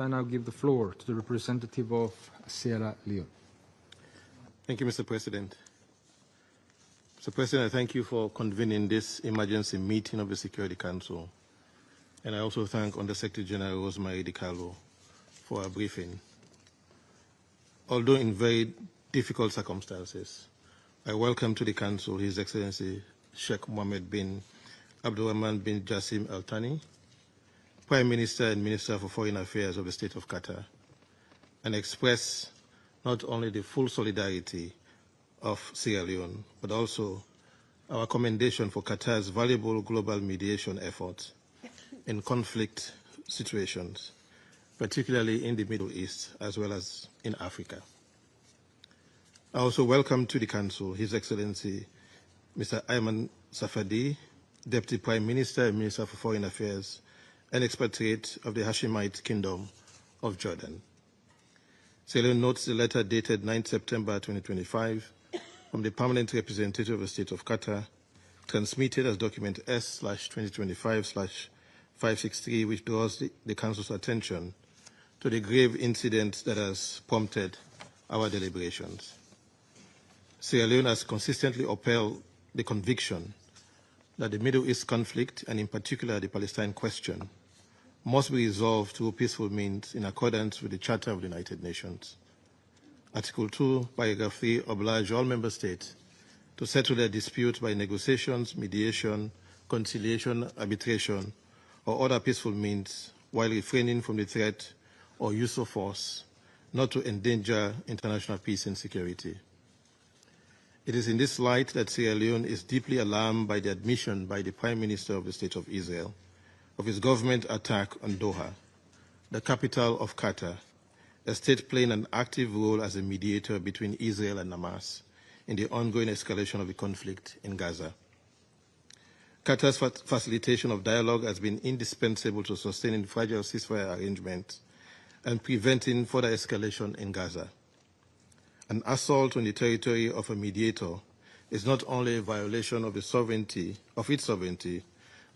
I now give the floor to the representative of Sierra Leone. Thank you, Mr. President. Mr. President, I thank you for convening this emergency meeting of the Security Council. And I also thank Under-Secretary General Rosemary DiCarlo for a briefing. Although in very difficult circumstances, I welcome to the Council His Excellency Sheikh Mohammed bin Abdulrahman bin Jassim Al-Thani, Prime Minister and Minister for Foreign Affairs of the State of Qatar, and express not only the full solidarity of Sierra Leone, but also our commendation for Qatar's valuable global mediation efforts in conflict situations, particularly in the Middle East as well as in Africa. I also welcome to the Council His Excellency Mr. Ayman Safadi, Deputy Prime Minister and Minister for Foreign Affairs and Expatriate of the Hashemite Kingdom of Jordan. Sierra Leone notes the letter dated 9 September 2025 from the Permanent Representative of the State of Qatar, transmitted as document S/2025/563, which draws the Council's attention to the grave incident that has prompted our deliberations. Sierra Leone has consistently upheld the conviction that the Middle East conflict, and in particular the Palestine question, must be resolved through peaceful means in accordance with the Charter of the United Nations. Article 2, Paragraph 3 obliges all member states to settle their dispute by negotiations, mediation, conciliation, arbitration, or other peaceful means, while refraining from the threat or use of force, not to endanger international peace and security. It is in this light that Sierra Leone is deeply alarmed by the admission by the Prime Minister of the State of Israel of his government attack on Doha, the capital of Qatar, a state playing an active role as a mediator between Israel and Hamas in the ongoing escalation of the conflict in Gaza. Qatar's facilitation of dialogue has been indispensable to sustaining fragile ceasefire arrangements and preventing further escalation in Gaza. An assault on the territory of a mediator is not only a violation of its sovereignty,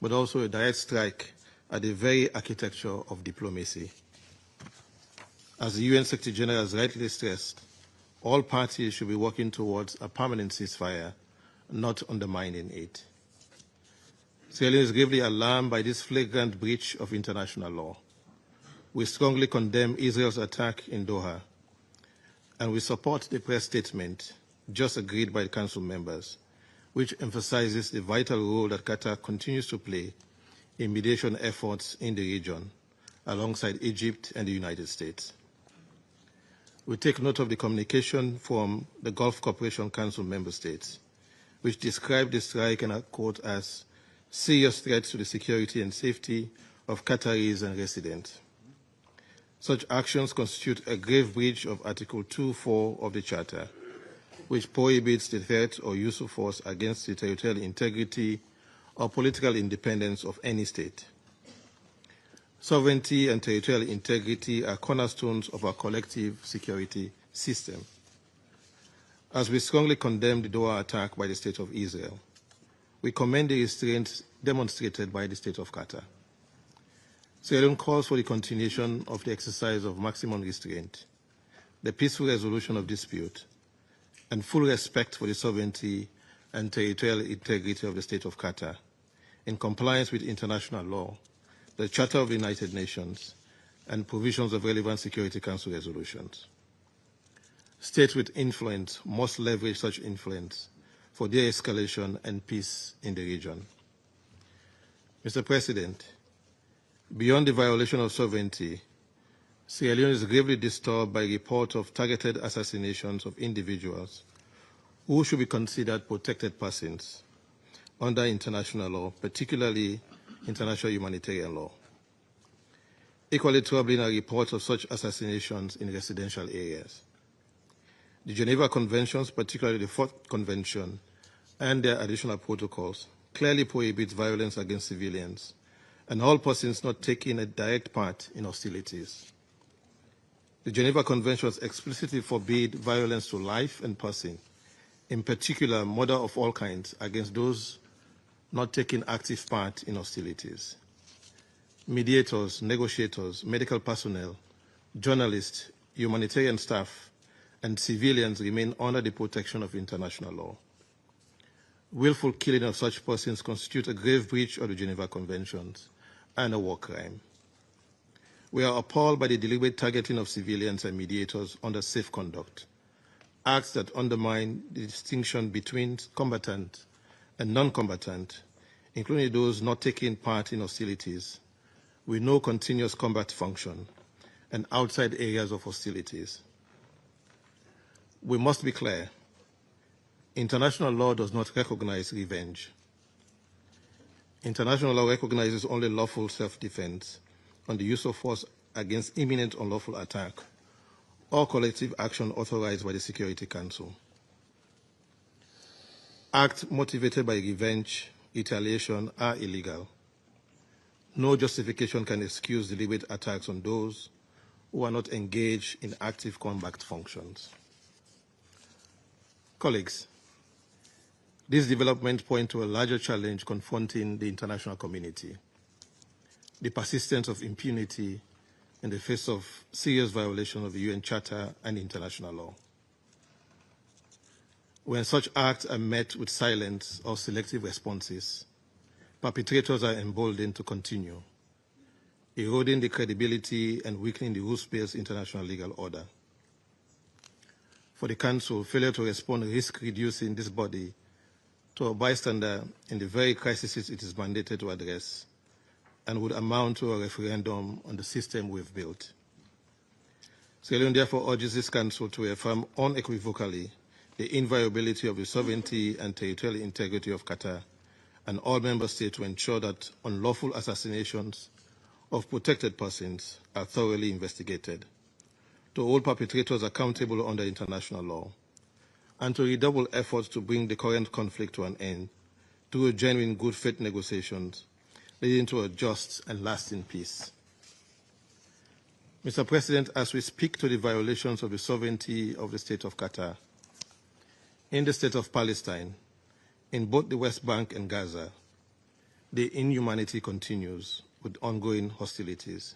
but also a direct strike at the very architecture of diplomacy. As the UN Secretary General has rightly stressed, all parties should be working towards a permanent ceasefire, not undermining it. Sierra Leone is gravely alarmed by this flagrant breach of international law. We strongly condemn Israel's attack in Doha, and we support the press statement just agreed by the Council members, which emphasizes the vital role that Qatar continues to play in mediation efforts in the region, alongside Egypt and the United States. We take note of the communication from the Gulf Cooperation Council member states, which described the strike, and I quote, as serious threats to the security and safety of Qataris and residents. Such actions constitute a grave breach of Article 2.4 of the Charter, which prohibits the threat or use of force against the territorial integrity or political independence of any state. Sovereignty and territorial integrity are cornerstones of our collective security system. As we strongly condemn the Doha attack by the State of Israel, we commend the restraint demonstrated by the State of Qatar. Sierra Leone calls for the continuation of the exercise of maximum restraint, the peaceful resolution of dispute, and full respect for the sovereignty and territorial integrity of the State of Qatar, in compliance with international law, the Charter of the United Nations, and provisions of relevant Security Council resolutions. States with influence must leverage such influence for de-escalation and peace in the region. Mr. President, beyond the violation of sovereignty, Sierra Leone is gravely disturbed by reports of targeted assassinations of individuals who should be considered protected persons under international law, particularly international humanitarian law. Equally troubling are reports of such assassinations in residential areas. The Geneva Conventions, particularly the Fourth Convention, and their additional protocols, clearly prohibit violence against civilians and all persons not taking a direct part in hostilities. The Geneva Conventions explicitly forbid violence to life and person, in particular murder of all kinds, against those not taking active part in hostilities. Mediators, negotiators, medical personnel, journalists, humanitarian staff, and civilians remain under the protection of international law. Willful killing of such persons constitutes a grave breach of the Geneva Conventions and a war crime. We are appalled by the deliberate targeting of civilians and mediators under safe conduct, acts that undermine the distinction between combatant and non-combatant, including those not taking part in hostilities, with no continuous combat function, and outside areas of hostilities. We must be clear. International law does not recognize revenge. International law recognizes only lawful self-defense on the use of force against imminent unlawful attack or collective action authorized by the Security Council. Acts motivated by revenge, retaliation are illegal. No justification can excuse deliberate attacks on those who are not engaged in active combat functions. Colleagues, this development points to a larger challenge confronting the international community: the persistence of impunity in the face of serious violation of the UN Charter and international law. When such acts are met with silence or selective responses, perpetrators are emboldened to continue, eroding the credibility and weakening the rules-based international legal order. For the Council, failure to respond risks reducing this body to a bystander in the very crises it is mandated to address, and would amount to a referendum on the system we've built. Sierra Leone therefore urges this Council to affirm unequivocally the inviolability of the sovereignty and territorial integrity of Qatar and all member states to ensure that unlawful assassinations of protected persons are thoroughly investigated, to hold perpetrators accountable under international law, and to redouble efforts to bring the current conflict to an end through genuine good faith negotiations leading to a just and lasting peace. Mr. President, as we speak to the violations of the sovereignty of the State of Qatar, in the State of Palestine, in both the West Bank and Gaza, the inhumanity continues with ongoing hostilities.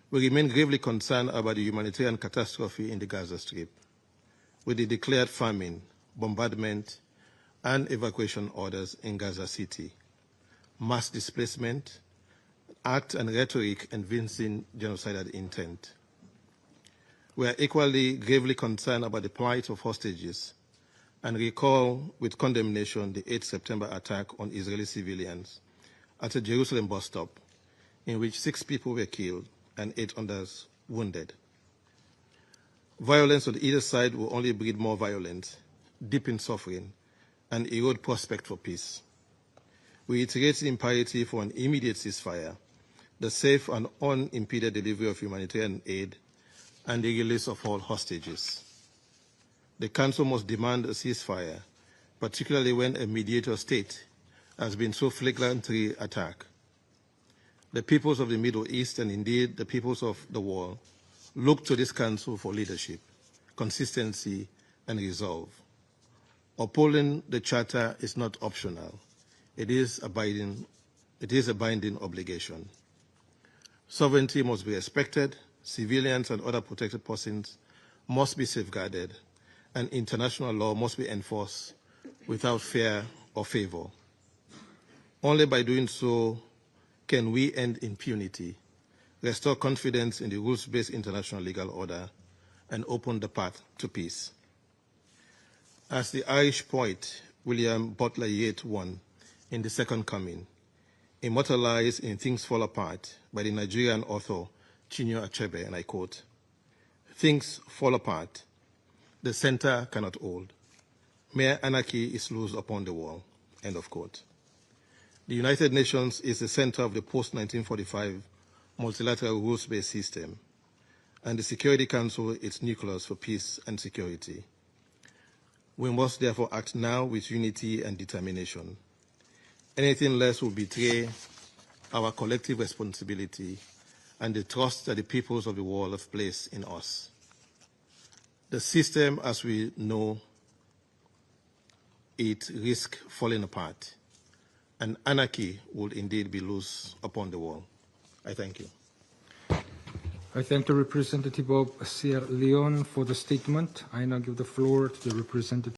We remain gravely concerned about the humanitarian catastrophe in the Gaza Strip, with the declared famine, bombardment, and evacuation orders in Gaza City, mass displacement, act and rhetoric evincing genocidal intent. We are equally gravely concerned about the plight of hostages and recall with condemnation the 8 September attack on Israeli civilians at a Jerusalem bus stop, in which 6 people were killed and 8 others wounded. Violence on either side will only breed more violence, deepen suffering, and erode prospect for peace. We reiterate the imperative for an immediate ceasefire, the safe and unimpeded delivery of humanitarian aid, and the release of all hostages. The Council must demand a ceasefire, particularly when a mediator state has been so flagrantly attacked. The peoples of the Middle East, and indeed the peoples of the world, look to this Council for leadership, consistency, and resolve. Upholding the Charter is not optional. It is a binding obligation. Sovereignty must be respected, civilians and other protected persons must be safeguarded, and international law must be enforced without fear or favor. Only by doing so can we end impunity, restore confidence in the rules-based international legal order, and open the path to peace. As the Irish poet William Butler Yeats won in The Second Coming, immortalized in Things Fall Apart by the Nigerian author Chinua Achebe, and I quote, "Things fall apart, the center cannot hold. Mere anarchy is loose upon the wall," end of quote. The United Nations is the center of the post-1945 multilateral rules-based system, and the Security Council its nucleus for peace and security. We must therefore act now with unity and determination. Anything less will betray our collective responsibility and the trust that the peoples of the world have placed in us. The system, as we know it, risks falling apart, and anarchy will indeed be loose upon the world. I thank you. I thank the representative of Sierra Leone for the statement. I now give the floor to the representative